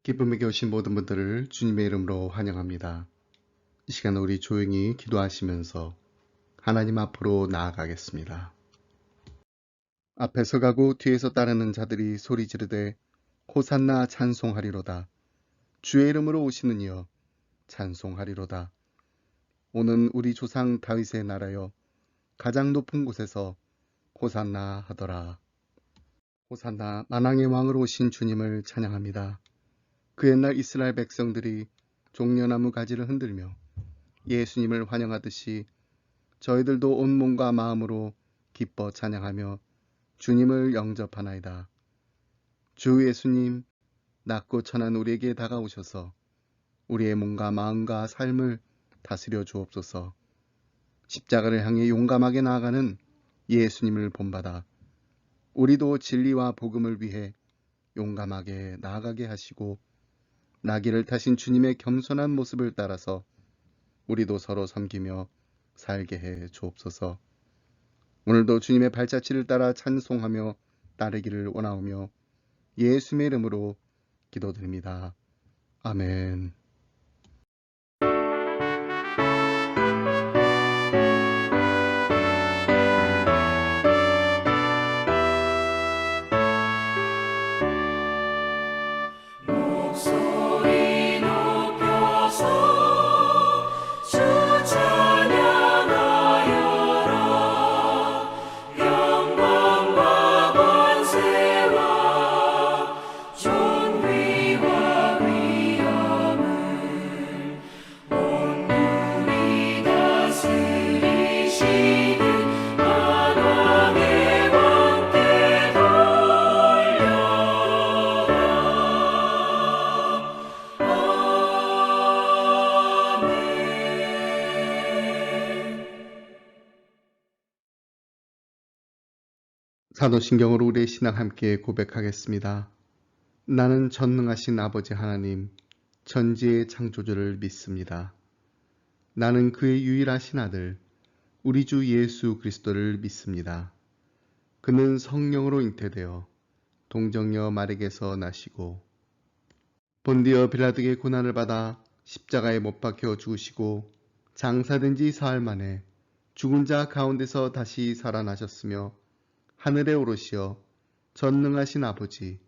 기쁨에게 오신 모든 분들을 주님의 이름으로 환영합니다. 이 시간 우리 조용히 기도하시면서 하나님 앞으로 나아가겠습니다. 앞에서 가고 뒤에서 따르는 자들이 소리 지르되 호산나 찬송하리로다. 주의 이름으로 오시는 이여 찬송하리로다. 오는 우리 조상 다윗의 나라여 가장 높은 곳에서 호산나 하더라. 호산나 만왕의 왕으로 오신 주님을 찬양합니다. 그 옛날 이스라엘 백성들이 종려나무 가지를 흔들며 예수님을 환영하듯이 저희들도 온 몸과 마음으로 기뻐 찬양하며 주님을 영접하나이다. 주 예수님, 낮고 천한 우리에게 다가오셔서 우리의 몸과 마음과 삶을 다스려 주옵소서. 십자가를 향해 용감하게 나아가는 예수님을 본받아 우리도 진리와 복음을 위해 용감하게 나아가게 하시고 나귀를 타신 주님의 겸손한 모습을 따라서 우리도 서로 섬기며 살게 해 주옵소서. 오늘도 주님의 발자취를 따라 찬송하며 따르기를 원하오며 예수님의 이름으로 기도드립니다. 아멘. 목소리 높여서 주 찬양하여라. 영광과 권세와 존귀와 위엄을 온누리 다스리시는 만왕의 왕께 돌려라. 사도신경으로 우리의 신앙 함께 고백하겠습니다. 나는 전능하신 아버지 하나님, 천지의 창조주를 믿습니다. 나는 그의 유일하신 아들, 우리 주 예수 그리스도를 믿습니다. 그는 성령으로 잉태되어 동정녀 마리에게서 나시고 본디어 빌라도의 고난을 받아 십자가에 못 박혀 죽으시고 장사된 지 사흘 만에 죽은 자 가운데서 다시 살아나셨으며 하늘에 오르시어 전능하신 아버지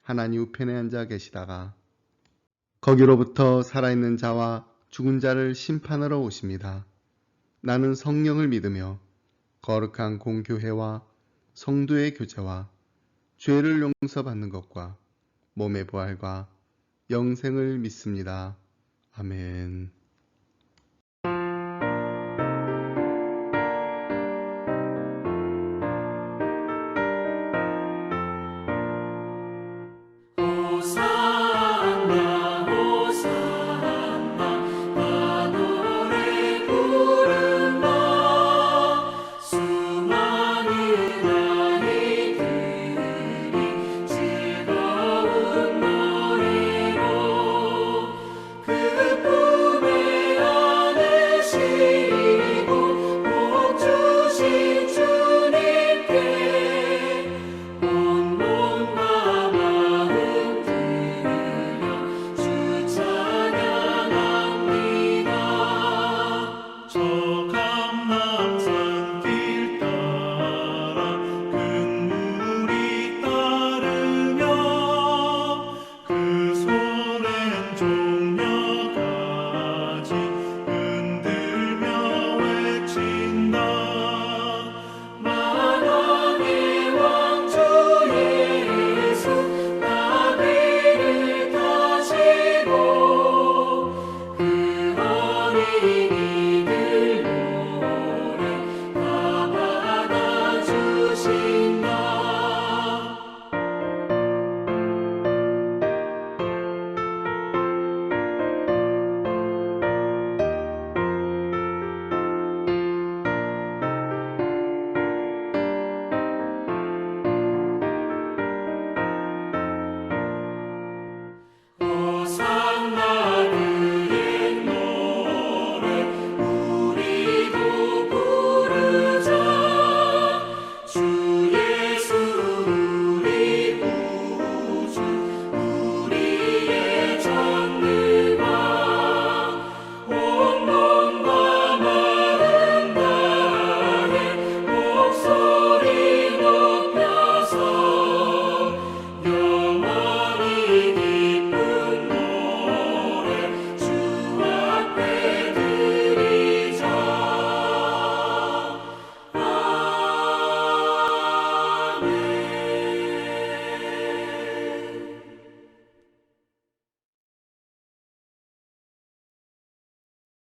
하나님 우편에 앉아 계시다가 거기로부터 살아있는 자와 죽은 자를 심판하러 오십니다. 나는 성령을 믿으며 거룩한 공교회와 성도의 교제와 죄를 용서받는 것과 몸의 부활과 영생을 믿습니다. 아멘. 호산나 호산나 나 노래 부른다. 수많은 아이들이 즐거운 노래로 그 품에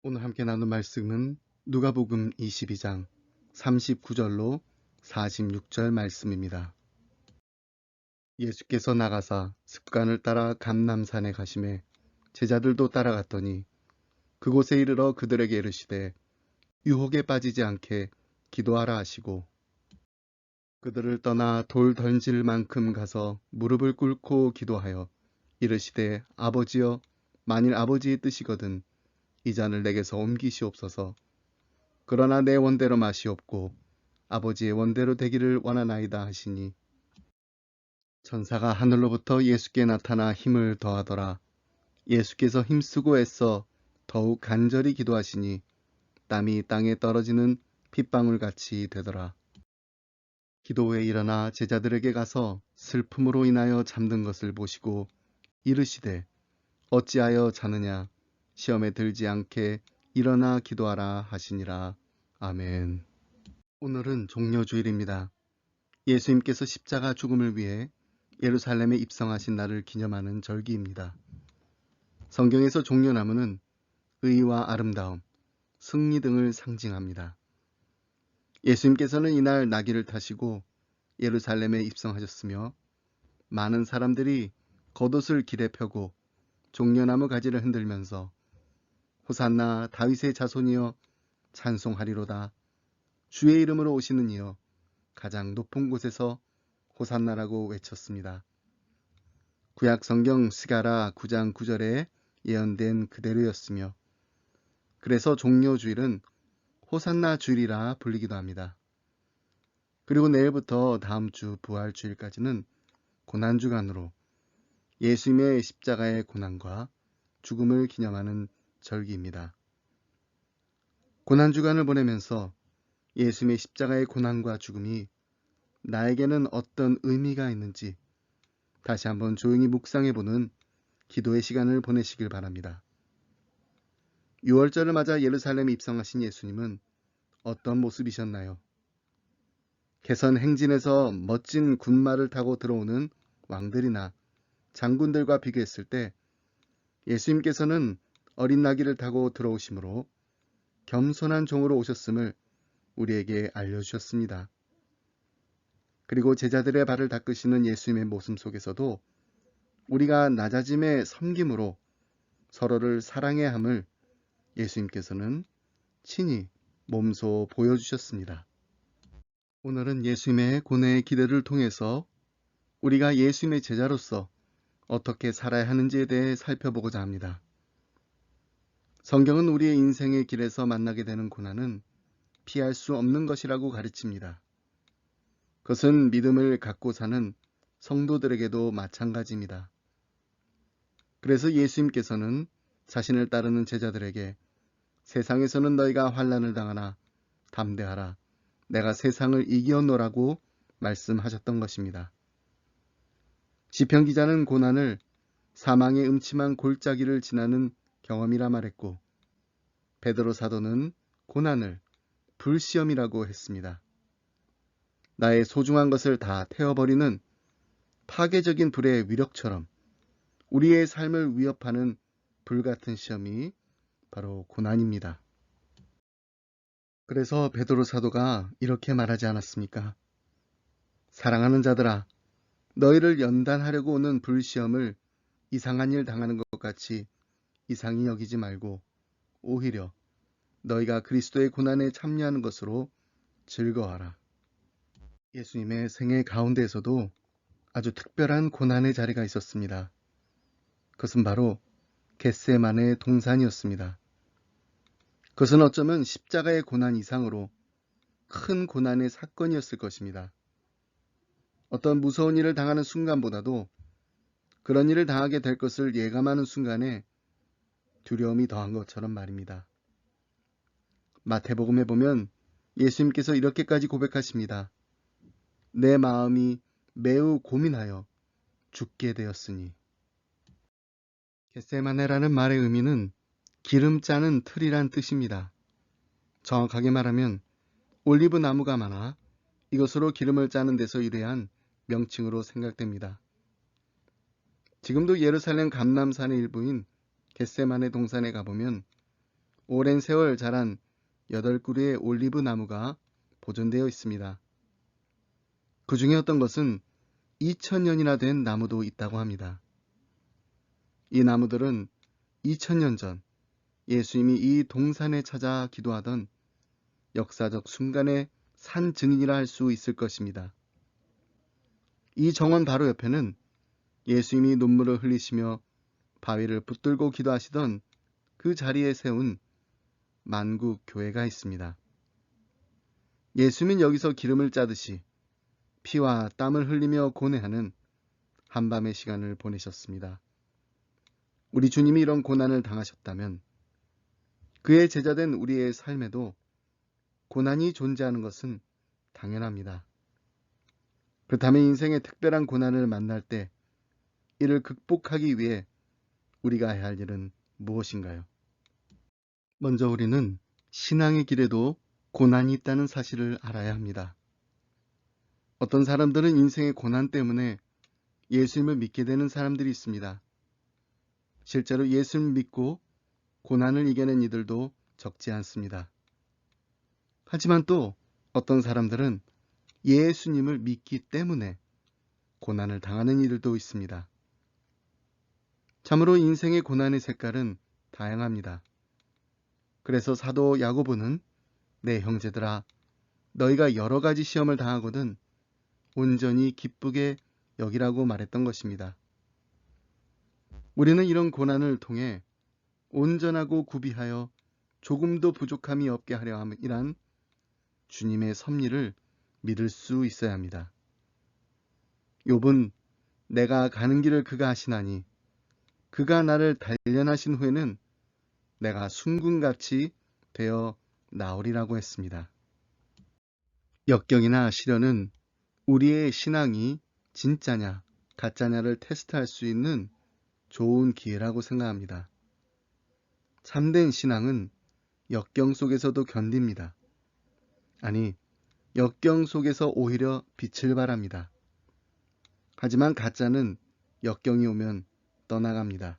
오늘 함께 나눈 말씀은 누가복음 22장 39절로 46절 말씀입니다. 예수께서 나가사 습관을 따라 감람산에 가시매 제자들도 따라갔더니 그곳에 이르러 그들에게 이르시되 유혹에 빠지지 않게 기도하라 하시고 그들을 떠나 돌 던질 만큼 가서 무릎을 꿇고 기도하여 이르시되 아버지여 만일 아버지의 뜻이거든 이 잔을 내게서 옮기시옵소서. 그러나 내 원대로 마시옵고 아버지의 원대로 되기를 원하나이다 하시니 천사가 하늘로부터 예수께 나타나 힘을 더하더라. 예수께서 힘쓰고 애써 더욱 간절히 기도하시니 땀이 땅에 떨어지는 핏방울같이 되더라. 기도 후에 일어나 제자들에게 가서 슬픔으로 인하여 잠든 것을 보시고 이르시되 어찌하여 자느냐 시험에 들지 않게 일어나 기도하라 하시니라. 아멘. 오늘은 종려주일입니다. 예수님께서 십자가 죽음을 위해 예루살렘에 입성하신 날을 기념하는 절기입니다. 성경에서 종려나무는 의와 아름다움, 승리 등을 상징합니다. 예수님께서는 이날 나귀를 타시고 예루살렘에 입성하셨으며 많은 사람들이 겉옷을 길에 펴고 종려나무 가지를 흔들면서 호산나 다윗의 자손이여 찬송하리로다. 주의 이름으로 오시는 이여 가장 높은 곳에서 호산나라고 외쳤습니다. 구약 성경 스가랴 9장 9절에 예언된 그대로였으며 그래서 종려주일은 호산나 주일이라 불리기도 합니다. 그리고 내일부터 다음 주 부활주일까지는 고난주간으로 예수님의 십자가의 고난과 죽음을 기념하는 절기입니다. 고난주간을 보내면서 예수님의 십자가의 고난과 죽음이 나에게는 어떤 의미가 있는지 다시 한번 조용히 묵상해보는 기도의 시간을 보내시길 바랍니다. 6월절을 맞아 예루살렘에 입성하신 예수님은 어떤 모습이셨나요? 개선 행진에서 멋진 군마를 타고 들어오는 왕들이나 장군들과 비교했을 때 예수님께서는 어린 나귀를 타고 들어오심으로 겸손한 종으로 오셨음을 우리에게 알려주셨습니다. 그리고 제자들의 발을 닦으시는 예수님의 모습 속에서도 우리가 낮아짐의 섬김으로 서로를 사랑해야 함을 예수님께서는 친히 몸소 보여주셨습니다. 오늘은 예수님의 고뇌의 기대를 통해서 우리가 예수님의 제자로서 어떻게 살아야 하는지에 대해 살펴보고자 합니다. 성경은 우리의 인생의 길에서 만나게 되는 고난은 피할 수 없는 것이라고 가르칩니다. 그것은 믿음을 갖고 사는 성도들에게도 마찬가지입니다. 그래서 예수님께서는 자신을 따르는 제자들에게 세상에서는 너희가 환난을 당하나 담대하라. 내가 세상을 이기었노라고 말씀하셨던 것입니다. 시편 기자는 고난을 사망의 음침한 골짜기를 지나는 경험이라 말했고 베드로 사도는 고난을 불시험이라고 했습니다. 나의 소중한 것을 다 태워버리는 파괴적인 불의 위력처럼 우리의 삶을 위협하는 불같은 시험이 바로 고난입니다. 그래서 베드로 사도가 이렇게 말하지 않았습니까? 사랑하는 자들아, 너희를 연단하려고 오는 불시험을 이상한 일 당하는 것 같이 이상히 여기지 말고 오히려 너희가 그리스도의 고난에 참여하는 것으로 즐거워하라. 예수님의 생애 가운데에서도 아주 특별한 고난의 자리가 있었습니다. 그것은 바로 겟세마네 동산이었습니다. 그것은 어쩌면 십자가의 고난 이상으로 큰 고난의 사건이었을 것입니다. 어떤 무서운 일을 당하는 순간보다도 그런 일을 당하게 될 것을 예감하는 순간에 두려움이 더한 것처럼 말입니다. 마태복음에 보면 예수님께서 이렇게까지 고백하십니다. 내 마음이 매우 고민하여 죽게 되었으니. 겟세마네라는 말의 의미는 기름 짜는 틀이란 뜻입니다. 정확하게 말하면 올리브 나무가 많아 이것으로 기름을 짜는 데서 유래한 명칭으로 생각됩니다. 지금도 예루살렘 감람산의 일부인 겟세마네 동산에 가보면 오랜 세월 자란 8그루의 올리브 나무가 보존되어 있습니다. 그 중에 어떤 것은 2000년이나 된 나무도 있다고 합니다. 이 나무들은 2000년 전 예수님이 이 동산에 찾아 기도하던 역사적 순간의 산 증인이라 할 수 있을 것입니다. 이 정원 바로 옆에는 예수님이 눈물을 흘리시며 바위를 붙들고 기도하시던 그 자리에 세운 만국 교회가 있습니다. 예수님은 여기서 기름을 짜듯이 피와 땀을 흘리며 고뇌하는 한밤의 시간을 보내셨습니다. 우리 주님이 이런 고난을 당하셨다면 그의 제자된 우리의 삶에도 고난이 존재하는 것은 당연합니다. 그렇다면 인생의 특별한 고난을 만날 때 이를 극복하기 위해 우리가 해야 할 일은 무엇인가요? 먼저 우리는 신앙의 길에도 고난이 있다는 사실을 알아야 합니다. 어떤 사람들은 인생의 고난 때문에 예수님을 믿게 되는 사람들이 있습니다. 실제로 예수님을 믿고 고난을 이겨낸 이들도 적지 않습니다. 하지만 또 어떤 사람들은 예수님을 믿기 때문에 고난을 당하는 이들도 있습니다. 참으로 인생의 고난의 색깔은 다양합니다. 그래서 사도 야고보는 내 형제들아 너희가 여러 가지 시험을 당하거든 온전히 기쁘게 여기라고 말했던 것입니다. 우리는 이런 고난을 통해 온전하고 구비하여 조금도 부족함이 없게 하려 함이란 주님의 섭리를 믿을 수 있어야 합니다. 욥은 내가 가는 길을 그가 아시나니 그가 나를 단련하신 후에는 내가 순금같이 되어 나오리라고 했습니다. 역경이나 시련은 우리의 신앙이 진짜냐 가짜냐를 테스트할 수 있는 좋은 기회라고 생각합니다. 참된 신앙은 역경 속에서도 견딥니다. 아니, 역경 속에서 오히려 빛을 발합니다. 하지만 가짜는 역경이 오면 떠나갑니다.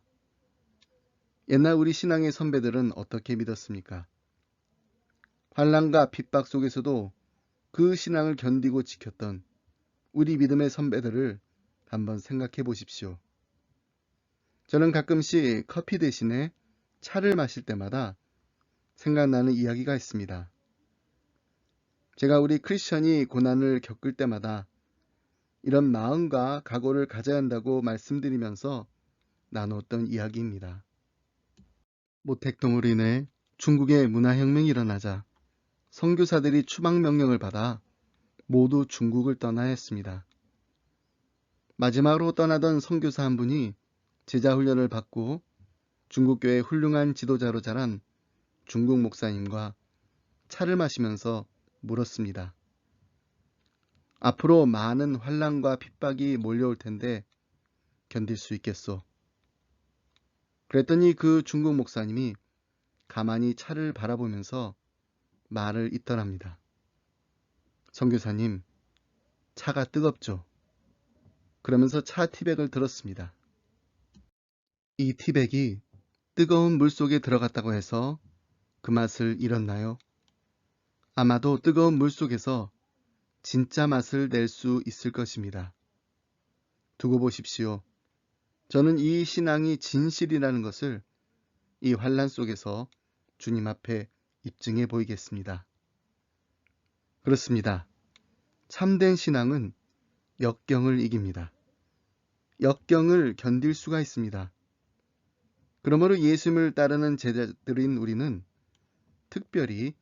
옛날 우리 신앙의 선배들은 어떻게 믿었습니까? 환난과 핍박 속에서도 그 신앙을 견디고 지켰던 우리 믿음의 선배들을 한번 생각해 보십시오. 저는 가끔씩 커피 대신에 차를 마실 때마다 생각나는 이야기가 있습니다. 제가 우리 크리스천이 고난을 겪을 때마다 이런 마음과 각오를 가져야 한다고 말씀드리면서 나눴던 이야기입니다. 모택동으로 인해 중국의 문화혁명이 일어나자 선교사들이 추방명령을 받아 모두 중국을 떠나야 했습니다. 마지막으로 떠나던 선교사 한 분이 제자훈련을 받고 중국교회의 훌륭한 지도자로 자란 중국 목사님과 차를 마시면서 물었습니다. 앞으로 많은 환난과 핍박이 몰려올 텐데 견딜 수 있겠소? 그랬더니 그 중국 목사님이 가만히 차를 바라보면서 말을 잇더랍니다. 선교사님, 차가 뜨겁죠? 그러면서 차 티백을 들었습니다. 이 티백이 뜨거운 물 속에 들어갔다고 해서 그 맛을 잃었나요? 아마도 뜨거운 물 속에서 진짜 맛을 낼 수 있을 것입니다. 두고 보십시오. 저는 이 신앙이 진실이라는 것을 이 환난 속에서 주님 앞에 입증해 보이겠습니다. 그렇습니다. 참된 신앙은 역경을 이깁니다. 역경을 견딜 수가 있습니다. 그러므로 예수님을 따르는 제자들인 우리는 특별히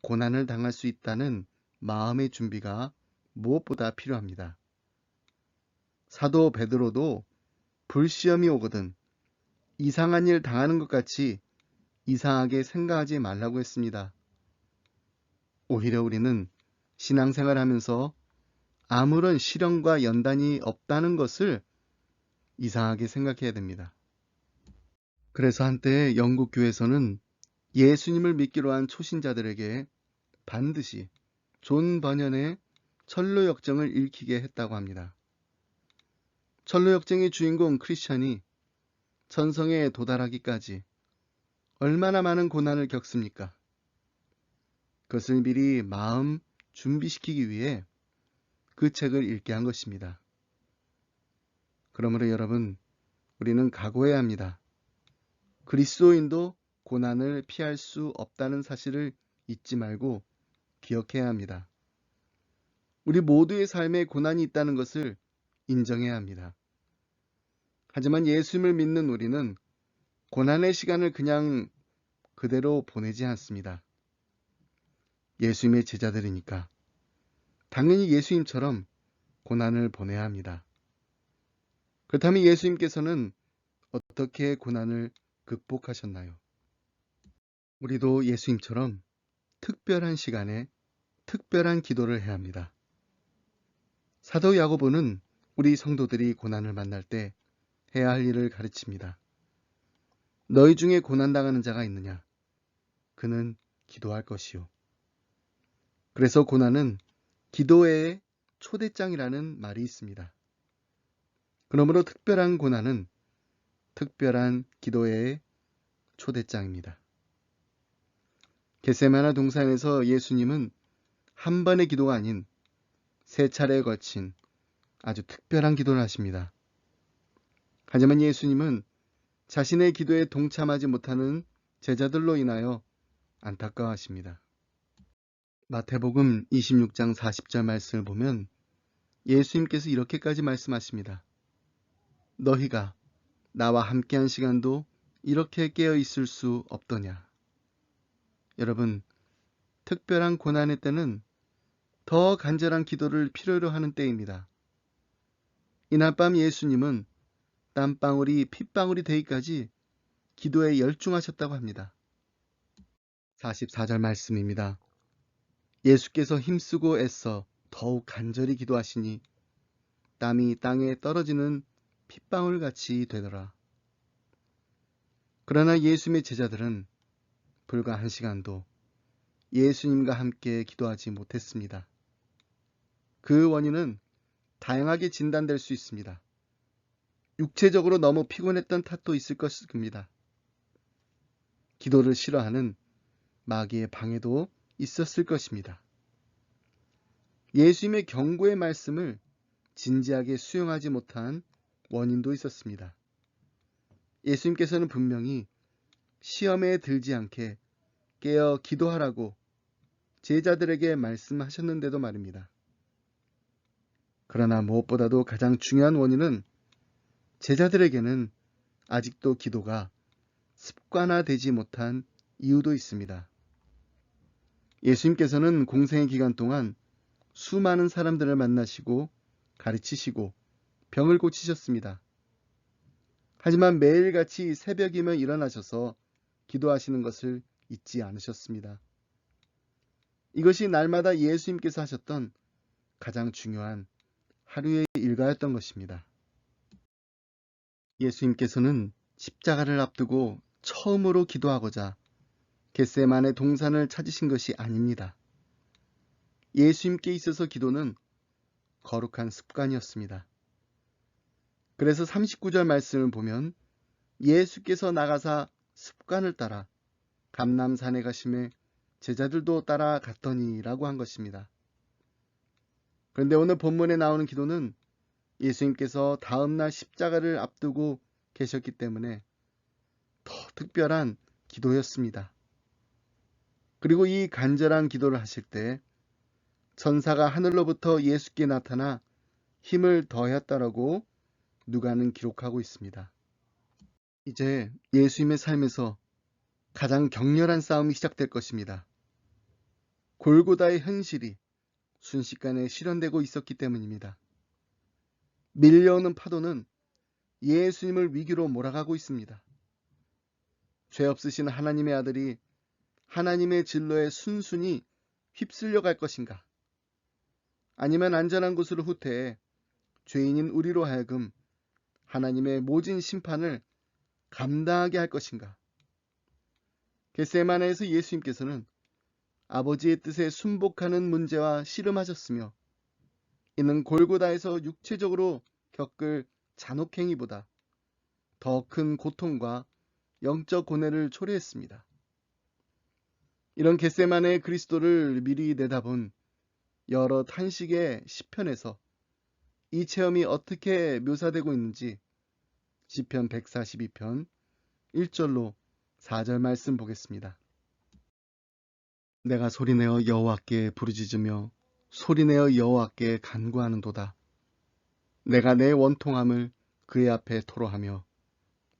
고난을 당할 수 있다는 마음의 준비가 무엇보다 필요합니다. 사도 베드로도 불시험이 오거든 이상한 일 당하는 것 같이 이상하게 생각하지 말라고 했습니다. 오히려 우리는 신앙생활하면서 아무런 시련과 연단이 없다는 것을 이상하게 생각해야 됩니다. 그래서 한때 영국 교회에서는 예수님을 믿기로 한 초신자들에게 반드시 존 버년의 철로 역정을 읽히게 했다고 합니다. 철로 역정의 주인공 크리스천이 천성에 도달하기까지 얼마나 많은 고난을 겪습니까? 그것을 미리 마음 준비시키기 위해 그 책을 읽게 한 것입니다. 그러므로 여러분, 우리는 각오해야 합니다. 그리스도인도 고난을 피할 수 없다는 사실을 잊지 말고 기억해야 합니다. 우리 모두의 삶에 고난이 있다는 것을 인정해야 합니다. 하지만 예수님을 믿는 우리는 고난의 시간을 그냥 그대로 보내지 않습니다. 예수님의 제자들이니까 당연히 예수님처럼 고난을 보내야 합니다. 그렇다면 예수님께서는 어떻게 고난을 극복하셨나요? 우리도 예수님처럼 특별한 시간에 특별한 기도를 해야 합니다. 사도 야고보는 우리 성도들이 고난을 만날 때 해야 할 일을 가르칩니다. 너희 중에 고난당하는 자가 있느냐? 그는 기도할 것이요. 그래서 고난은 기도의 초대장이라는 말이 있습니다. 그러므로 특별한 고난은 특별한 기도의 초대장입니다. 겟세마네 동산에서 예수님은 한 번의 기도가 아닌 세 차례에 걸친 아주 특별한 기도를 하십니다. 하지만 예수님은 자신의 기도에 동참하지 못하는 제자들로 인하여 안타까워하십니다. 마태복음 26장 40절 말씀을 보면 예수님께서 이렇게까지 말씀하십니다. 너희가 나와 함께한 시간도 이렇게 깨어 있을 수 없더냐. 여러분, 특별한 고난의 때는 더 간절한 기도를 필요로 하는 때입니다. 이날 밤 예수님은 땀방울이 핏방울이 되기까지 기도에 열중하셨다고 합니다. 44절 말씀입니다. 예수께서 힘쓰고 애써 더욱 간절히 기도하시니 땀이 땅에 떨어지는 핏방울같이 되더라. 그러나 예수님의 제자들은 불과 1시간도 예수님과 함께 기도하지 못했습니다. 그 원인은 다양하게 진단될 수 있습니다. 육체적으로 너무 피곤했던 탓도 있을 것입니다. 기도를 싫어하는 마귀의 방해도 있었을 것입니다. 예수님의 경고의 말씀을 진지하게 수용하지 못한 원인도 있었습니다. 예수님께서는 분명히 시험에 들지 않게 깨어 기도하라고 제자들에게 말씀하셨는데도 말입니다. 그러나 무엇보다도 가장 중요한 원인은 제자들에게는 아직도 기도가 습관화되지 못한 이유도 있습니다. 예수님께서는 공생의 기간 동안 수많은 사람들을 만나시고 가르치시고 병을 고치셨습니다. 하지만 매일같이 새벽이면 일어나셔서 기도하시는 것을 잊지 않으셨습니다. 이것이 날마다 예수님께서 하셨던 가장 중요한 하루의 일과였던 것입니다. 예수님께서는 십자가를 앞두고 처음으로 기도하고자 겟세마네 동산을 찾으신 것이 아닙니다. 예수님께 있어서 기도는 거룩한 습관이었습니다. 그래서 39절 말씀을 보면 예수께서 나가사 습관을 따라 감람산에 가심에 제자들도 따라갔더니라고 한 것입니다. 그런데 오늘 본문에 나오는 기도는 예수님께서 다음날 십자가를 앞두고 계셨기 때문에 더 특별한 기도였습니다. 그리고 이 간절한 기도를 하실 때 천사가 하늘로부터 예수께 나타나 힘을 더하였다라고 누가는 기록하고 있습니다. 이제 예수님의 삶에서 가장 격렬한 싸움이 시작될 것입니다. 골고다의 현실이 순식간에 실현되고 있었기 때문입니다. 밀려오는 파도는 예수님을 위기로 몰아가고 있습니다. 죄 없으신 하나님의 아들이 하나님의 진로에 순순히 휩쓸려 갈 것인가? 아니면 안전한 곳으로 후퇴해 죄인인 우리로 하여금 하나님의 모진 심판을 감당하게 할 것인가? 겟세마네에서 예수님께서는 아버지의 뜻에 순복하는 문제와 씨름하셨으며 이는 골고다에서 육체적으로 겪을 잔혹행위보다 더 큰 고통과 영적 고뇌를 초래했습니다. 이런 겟세마네 그리스도를 미리 내다본 여러 탄식의 시편에서 이 체험이 어떻게 묘사되고 있는지 시편 142편 1절로 4절 말씀 보겠습니다. 내가 소리내어 여호와께 부르짖으며 소리내어 여호와께 간구하는도다. 내가 내 원통함을 그의 앞에 토로하며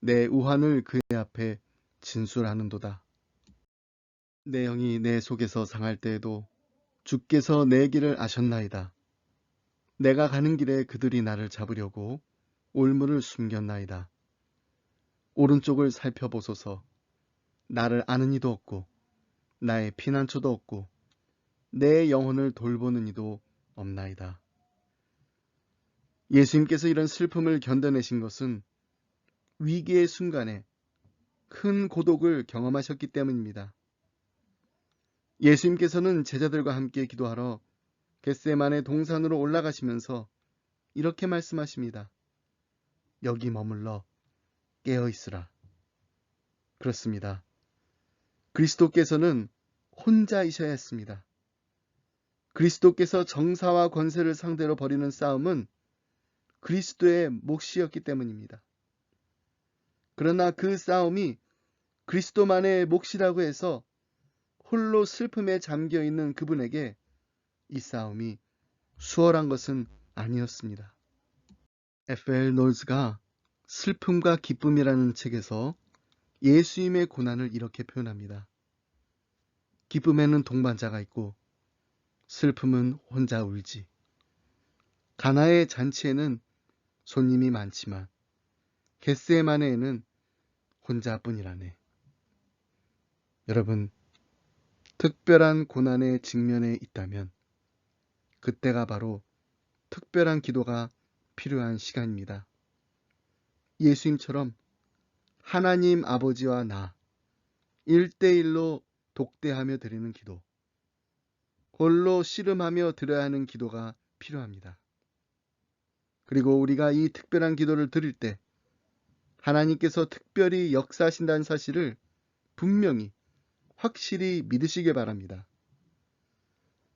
내 우환을 그의 앞에 진술하는도다. 내 영이 내 속에서 상할 때에도 주께서 내 길을 아셨나이다. 내가 가는 길에 그들이 나를 잡으려고 올무를 숨겼나이다. 오른쪽을 살펴보소서. 나를 아는 이도 없고 나의 피난처도 없고 내 영혼을 돌보는 이도 없나이다. 예수님께서 이런 슬픔을 견뎌내신 것은 위기의 순간에 큰 고독을 경험하셨기 때문입니다. 예수님께서는 제자들과 함께 기도하러 겟세마네 동산으로 올라가시면서 이렇게 말씀하십니다. 여기 머물러 깨어 있으라. 그렇습니다. 그리스도께서는 혼자이셔야 했습니다. 그리스도께서 정사와 권세를 상대로 벌이는 싸움은 그리스도의 몫이었기 때문입니다. 그러나 그 싸움이 그리스도만의 몫이라고 해서 홀로 슬픔에 잠겨 있는 그분에게 이 싸움이 수월한 것은 아니었습니다. F.L. 놀즈가 슬픔과 기쁨이라는 책에서 예수님의 고난을 이렇게 표현합니다. 기쁨에는 동반자가 있고 슬픔은 혼자 울지. 가나의 잔치에는 손님이 많지만 겟세마네에는 혼자뿐이라네. 여러분, 특별한 고난의 직면에 있다면 그때가 바로 특별한 기도가 필요한 시간입니다. 예수님처럼 하나님 아버지와 나 1대1로 독대하며 드리는 기도, 홀로 씨름하며 드려야 하는 기도가 필요합니다. 그리고 우리가 이 특별한 기도를 드릴 때 하나님께서 특별히 역사하신다는 사실을 분명히 확실히 믿으시길 바랍니다.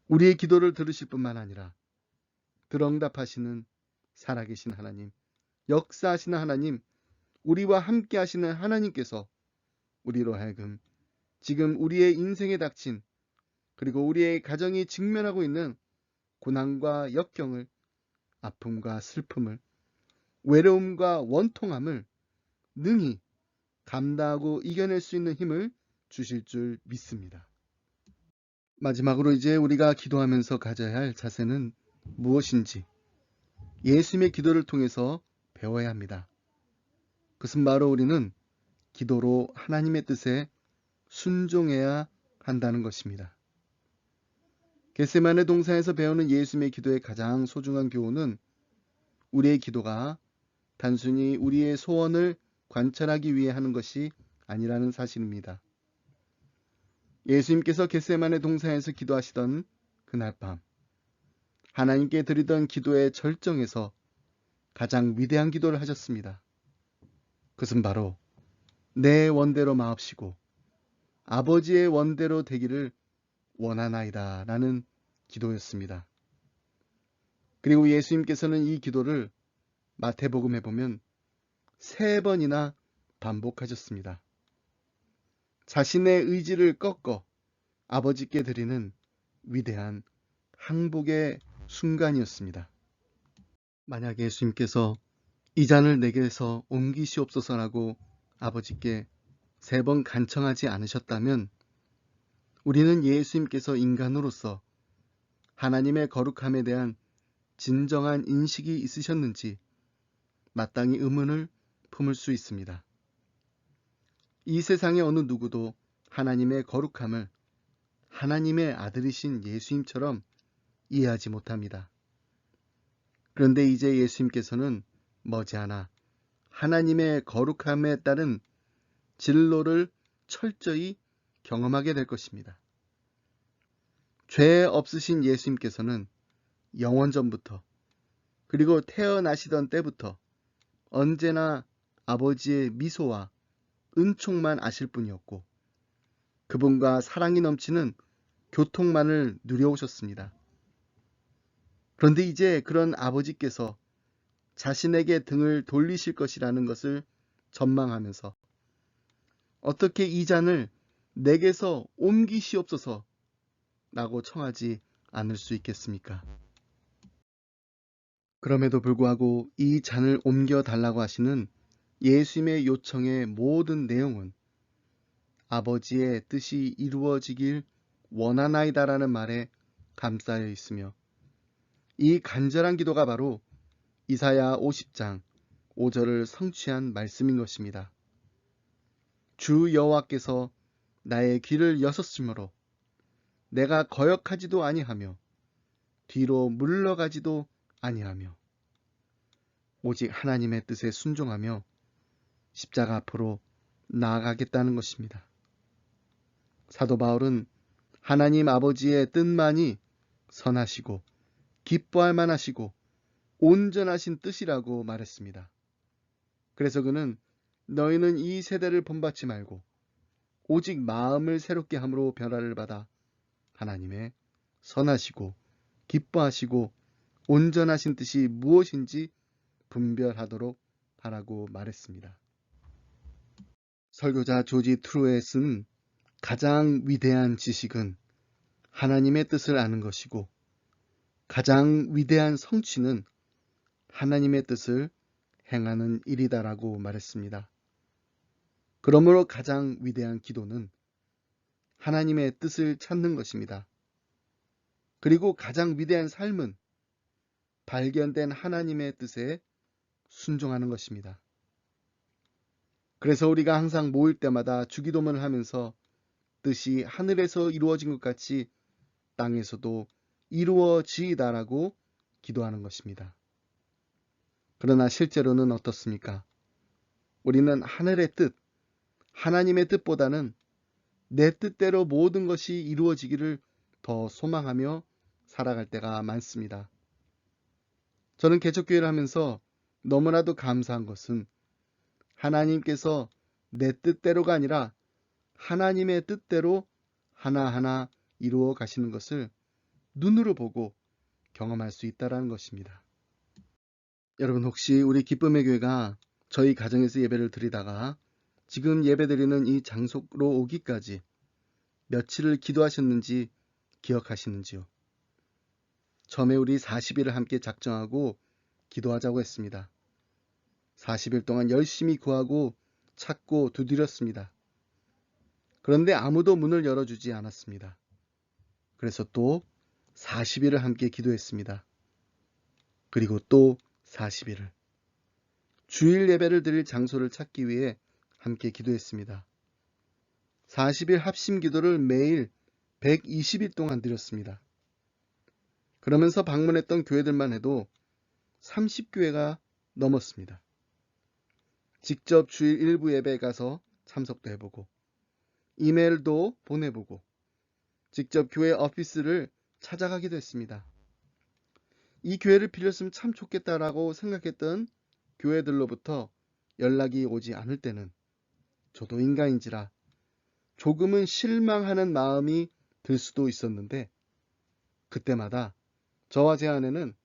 우리의 기도를 들으실 뿐만 아니라 들응답하시는 살아계신 하나님, 역사하시는 하나님, 우리와 함께 하시는 하나님께서 우리로 하여금 지금 우리의 인생에 닥친 그리고 우리의 가정이 직면하고 있는 고난과 역경을, 아픔과 슬픔을, 외로움과 원통함을 능히 감당하고 이겨낼 수 있는 힘을 주실 줄 믿습니다. 마지막으로 이제 우리가 기도하면서 가져야 할 자세는 무엇인지 예수님의 기도를 통해서 배워야 합니다. 그것은 바로 우리는 기도로 하나님의 뜻에 순종해야 한다는 것입니다. 겟세마네 동산에서 배우는 예수님의 기도의 가장 소중한 교훈은 우리의 기도가 단순히 우리의 소원을 관찰하기 위해 하는 것이 아니라는 사실입니다. 예수님께서 겟세마네 동산에서 기도하시던 그날 밤, 하나님께 드리던 기도의 절정에서 가장 위대한 기도를 하셨습니다. 그것은 바로 내 원대로 마옵시고 아버지의 원대로 되기를 원하나이다 라는 기도였습니다. 그리고 예수님께서는 이 기도를 마태복음에 보면 3번이나 반복하셨습니다. 자신의 의지를 꺾어 아버지께 드리는 위대한 항복의 순간이었습니다. 만약 예수님께서 이 잔을 내게서 옮기시옵소서라고 아버지께 3번 간청하지 않으셨다면 우리는 예수님께서 인간으로서 하나님의 거룩함에 대한 진정한 인식이 있으셨는지 마땅히 의문을 품을 수 있습니다. 이 세상의 어느 누구도 하나님의 거룩함을 하나님의 아들이신 예수님처럼 이해하지 못합니다. 그런데 이제 예수님께서는 머지않아 하나님의 거룩함에 따른 진로를 철저히 경험하게 될 것입니다. 죄 없으신 예수님께서는 영원전부터 그리고 태어나시던 때부터 언제나 아버지의 미소와 은총만 아실 뿐이었고 그분과 사랑이 넘치는 교통만을 누려오셨습니다. 그런데 이제 그런 아버지께서 자신에게 등을 돌리실 것이라는 것을 전망하면서 어떻게 이 잔을 내게서 옮기시옵소서 라고 청하지 않을 수 있겠습니까? 그럼에도 불구하고 이 잔을 옮겨 달라고 하시는 예수님의 요청의 모든 내용은 아버지의 뜻이 이루어지길 원하나이다라는 말에 감싸여 있으며 이 간절한 기도가 바로 이사야 50장 5절을 성취한 말씀인 것입니다. 주 여호와께서 나의 귀를 여셨으므로 내가 거역하지도 아니하며 뒤로 물러가지도 아니하며 오직 하나님의 뜻에 순종하며 십자가 앞으로 나아가겠다는 것입니다. 사도 바울은 하나님 아버지의 뜻만이 선하시고 기뻐할 만하시고 온전하신 뜻이라고 말했습니다. 그래서 그는 너희는 이 세대를 본받지 말고 오직 마음을 새롭게 함으로 변화를 받아 하나님의 선하시고 기뻐하시고 온전하신 뜻이 무엇인지 분별하도록 하라고 말했습니다. 설교자 조지 트루엣은 가장 위대한 지식은 하나님의 뜻을 아는 것이고 가장 위대한 성취는 하나님의 뜻을 행하는 일이다라고 말했습니다. 그러므로 가장 위대한 기도는 하나님의 뜻을 찾는 것입니다. 그리고 가장 위대한 삶은 발견된 하나님의 뜻에 순종하는 것입니다. 그래서 우리가 항상 모일 때마다 주기도문을 하면서 뜻이 하늘에서 이루어진 것 같이 땅에서도 이루어지이다라고 기도하는 것입니다. 그러나 실제로는 어떻습니까? 우리는 하늘의 뜻, 하나님의 뜻보다는 내 뜻대로 모든 것이 이루어지기를 더 소망하며 살아갈 때가 많습니다. 저는 개척교회를 하면서 너무나도 감사한 것은 하나님께서 내 뜻대로가 아니라 하나님의 뜻대로 하나하나 이루어 가시는 것을 눈으로 보고 경험할 수 있다는 것입니다. 여러분 혹시 우리 기쁨의 교회가 저희 가정에서 예배를 드리다가 지금 예배드리는 이 장소로 오기까지 며칠을 기도하셨는지 기억하시는지요? 처음에 우리 40일을 함께 작정하고 기도하자고 했습니다. 40일 동안 열심히 구하고 찾고 두드렸습니다. 그런데 아무도 문을 열어주지 않았습니다. 그래서 또 40일을 함께 기도했습니다. 그리고 또 40일을 주일 예배를 드릴 장소를 찾기 위해 함께 기도했습니다. 40일 합심 기도를 매일 120일 동안 드렸습니다. 그러면서 방문했던 교회들만 해도 30교회가 넘었습니다. 직접 주일 일부 예배에 가서 참석도 해보고 이메일도 보내보고 직접 교회 오피스를 찾아가기도 했습니다. 이 교회를 빌렸으면 참 좋겠다라고 생각했던 교회들로부터 연락이 오지 않을 때는 저도 인간인지라 조금은 실망하는 마음이 들 수도 있었는데 그때마다 저와 제 아내는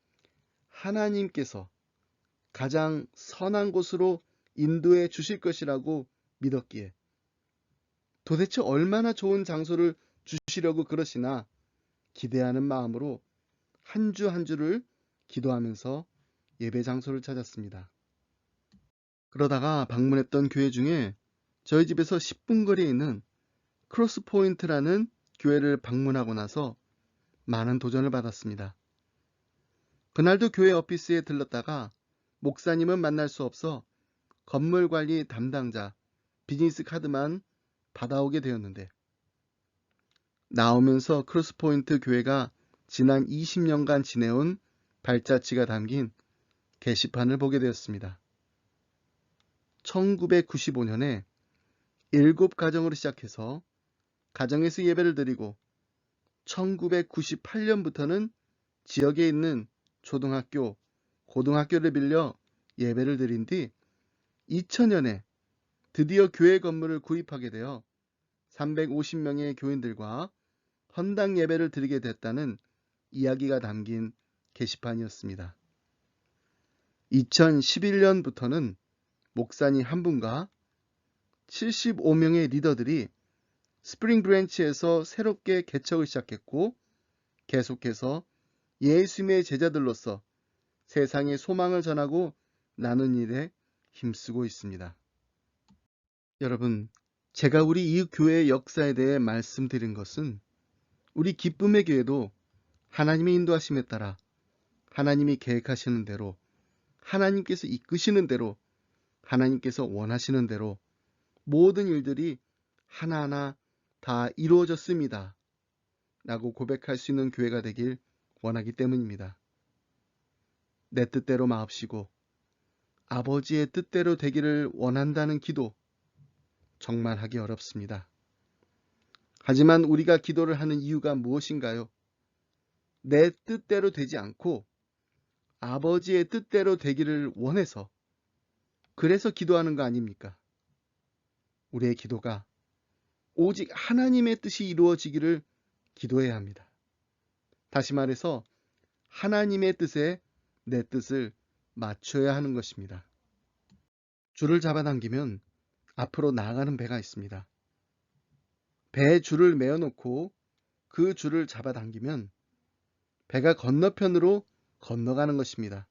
하나님께서 가장 선한 곳으로 인도해 주실 것이라고 믿었기에 도대체 얼마나 좋은 장소를 주시려고 그러시나 기대하는 마음으로 한 주 한 주를 기도하면서 예배 장소를 찾았습니다. 그러다가 방문했던 교회 중에 저희 집에서 10분 거리에 있는 크로스포인트라는 교회를 방문하고 나서 많은 도전을 받았습니다. 그날도 교회 오피스에 들렀다가 목사님은 만날 수 없어 건물 관리 담당자 비즈니스 카드만 받아오게 되었는데 나오면서 크로스포인트 교회가 지난 20년간 지내온 발자취가 담긴 게시판을 보게 되었습니다. 1995년에 7가정으로 시작해서 가정에서 예배를 드리고 1998년부터는 지역에 있는 초등학교, 고등학교를 빌려 예배를 드린 뒤 2000년에 드디어 교회 건물을 구입하게 되어 350명의 교인들과 헌당 예배를 드리게 됐다는 이야기가 담긴 게시판이었습니다. 2011년부터는 목사님 한 분과 75명의 리더들이 스프링 브랜치에서 새롭게 개척을 시작했고 계속해서 예수님의 제자들로서 세상에 소망을 전하고 나눈 일에 힘쓰고 있습니다. 여러분, 제가 우리 이 교회의 역사에 대해 말씀드린 것은 우리 기쁨의 교회도 하나님의 인도하심에 따라 하나님이 계획하시는 대로 하나님께서 이끄시는 대로 하나님께서 원하시는 대로 모든 일들이 하나하나 다 이루어졌습니다. 라고 고백할 수 있는 교회가 되길 원하기 때문입니다. 내 뜻대로 마옵시고 아버지의 뜻대로 되기를 원한다는 기도 정말 하기 어렵습니다. 하지만 우리가 기도를 하는 이유가 무엇인가요? 내 뜻대로 되지 않고 아버지의 뜻대로 되기를 원해서 그래서 기도하는 거 아닙니까? 우리의 기도가 오직 하나님의 뜻이 이루어지기를 기도해야 합니다. 다시 말해서 하나님의 뜻에 내 뜻을 맞춰야 하는 것입니다. 줄을 잡아당기면 앞으로 나아가는 배가 있습니다. 배에 줄을 메어놓고 그 줄을 잡아당기면 배가 건너편으로 건너가는 것입니다.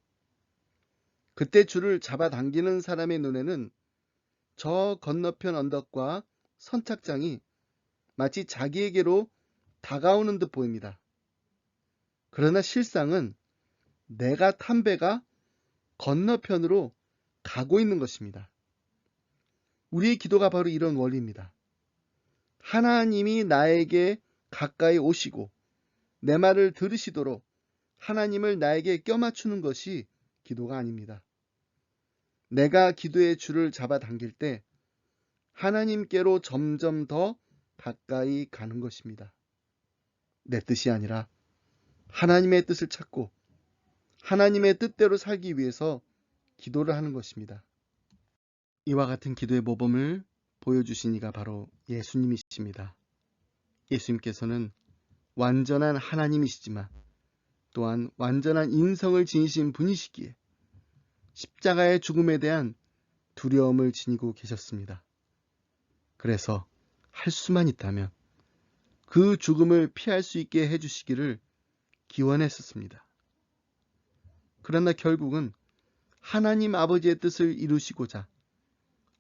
그때 줄을 잡아당기는 사람의 눈에는 저 건너편 언덕과 선착장이 마치 자기에게로 다가오는 듯 보입니다. 그러나 실상은 내가 탄 배가 건너편으로 가고 있는 것입니다. 우리의 기도가 바로 이런 원리입니다. 하나님이 나에게 가까이 오시고 내 말을 들으시도록 하나님을 나에게 껴맞추는 것이 기도가 아닙니다. 내가 기도의 줄을 잡아당길 때 하나님께로 점점 더 가까이 가는 것입니다. 내 뜻이 아니라 하나님의 뜻을 찾고 하나님의 뜻대로 살기 위해서 기도를 하는 것입니다. 이와 같은 기도의 모범을 보여주신 이가 바로 예수님이십니다. 예수님께서는 완전한 하나님이시지만 또한 완전한 인성을 지니신 분이시기에 십자가의 죽음에 대한 두려움을 지니고 계셨습니다. 그래서 할 수만 있다면 그 죽음을 피할 수 있게 해주시기를 기원했었습니다. 그러나 결국은 하나님 아버지의 뜻을 이루시고자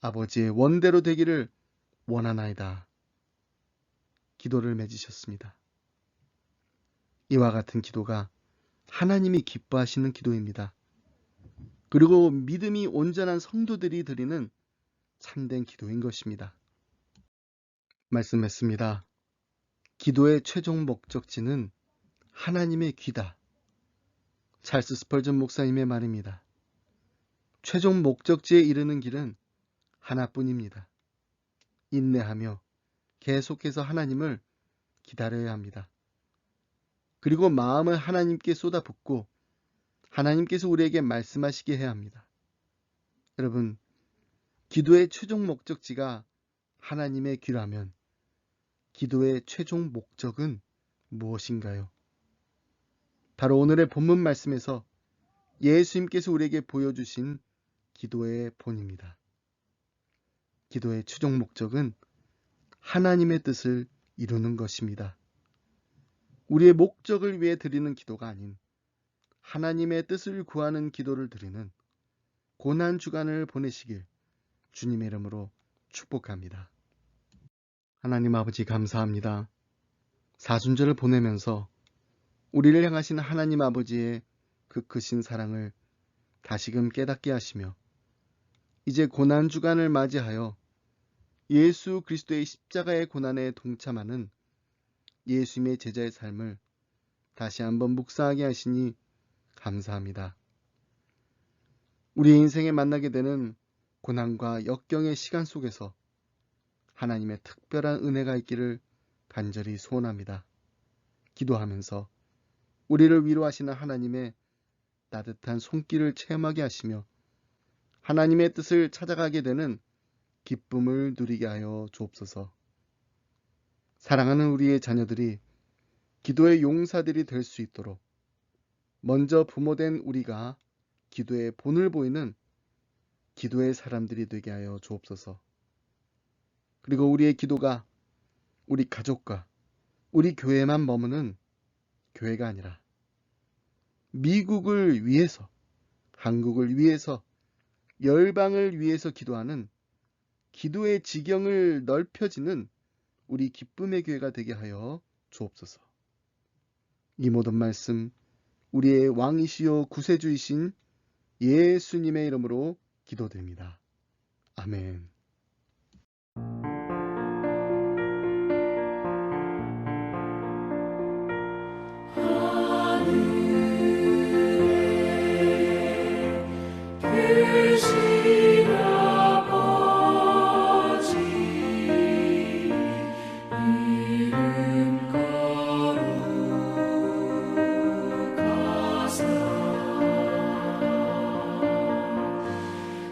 아버지의 원대로 되기를 원하나이다. 기도를 맺으셨습니다. 이와 같은 기도가 하나님이 기뻐하시는 기도입니다. 그리고 믿음이 온전한 성도들이 드리는 참된 기도인 것입니다. 말씀했습니다. 기도의 최종 목적지는 하나님의 귀다. 찰스 스펄전 목사님의 말입니다. 최종 목적지에 이르는 길은 하나뿐입니다. 인내하며 계속해서 하나님을 기다려야 합니다. 그리고 마음을 하나님께 쏟아붓고 하나님께서 우리에게 말씀하시게 해야 합니다. 여러분, 기도의 최종 목적지가 하나님의 귀라면 기도의 최종 목적은 무엇인가요? 바로 오늘의 본문 말씀에서 예수님께서 우리에게 보여주신 기도의 본입니다. 기도의 최종 목적은 하나님의 뜻을 이루는 것입니다. 우리의 목적을 위해 드리는 기도가 아닌 하나님의 뜻을 구하는 기도를 드리는 고난 주간을 보내시길 주님의 이름으로 축복합니다. 하나님 아버지 감사합니다. 사순절을 보내면서 우리를 향하신 하나님 아버지의 그 크신 사랑을 다시금 깨닫게 하시며 이제 고난 주간을 맞이하여 예수 그리스도의 십자가의 고난에 동참하는 예수님의 제자의 삶을 다시 한번 묵상하게 하시니 감사합니다. 우리 인생에 만나게 되는 고난과 역경의 시간 속에서 하나님의 특별한 은혜가 있기를 간절히 소원합니다. 기도하면서 우리를 위로하시는 하나님의 따뜻한 손길을 체험하게 하시며 하나님의 뜻을 찾아가게 되는 기쁨을 누리게 하여 주옵소서. 사랑하는 우리의 자녀들이 기도의 용사들이 될 수 있도록 먼저 부모된 우리가 기도의 본을 보이는 기도의 사람들이 되게 하여 주옵소서. 그리고 우리의 기도가 우리 가족과 우리 교회만 머무는 교회가 아니라 미국을 위해서, 한국을 위해서, 열방을 위해서 기도하는 기도의 지경을 넓혀지는 우리 기쁨의 교회가 되게 하여 주옵소서. 이 모든 말씀 우리의 왕이시요 구세주이신 예수님의 이름으로 기도드립니다. 아멘. 계신 아버지 이름 거룩하사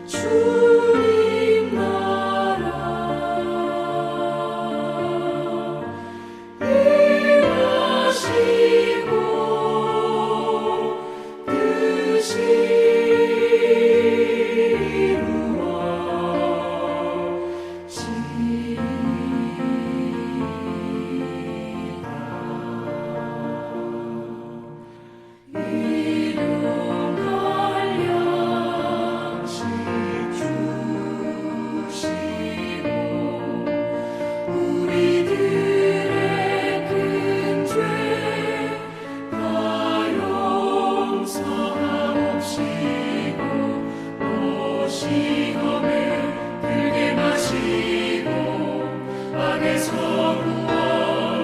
주님 나라 임하시고 뜻이 우리들의 큰 죄 다 용서하옵시고 또 시험에 들게 마시고 악에서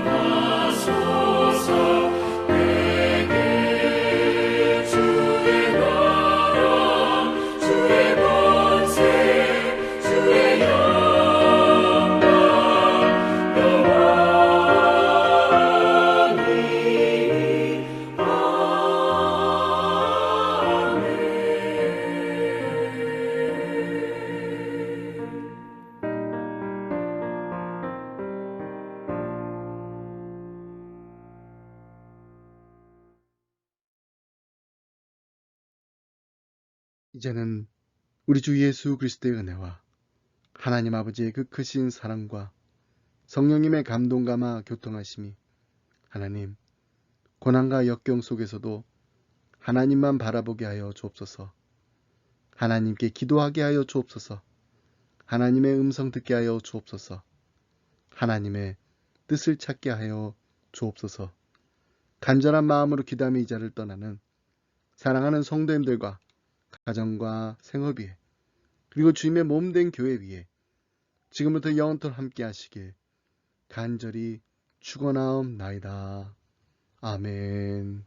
구원하소서. 내게 주의 나라 주의 권세 주의 영광 영원히 이제는 우리 주 예수 그리스도의 은혜와 하나님 아버지의 그 크신 사랑과 성령님의 감동감화 교통하심이 하나님 고난과 역경 속에서도 하나님만 바라보게 하여 주옵소서. 하나님께 기도하게 하여 주옵소서. 하나님의 음성 듣게 하여 주옵소서. 하나님의 뜻을 찾게 하여 주옵소서. 간절한 마음으로 기도하며 이 자를 떠나는 사랑하는 성도님들과 가정과 생업 위에 그리고 주님의 몸된 교회 위에 지금부터 영원토록 함께 하시길 간절히 축원하옵나이다. 아멘.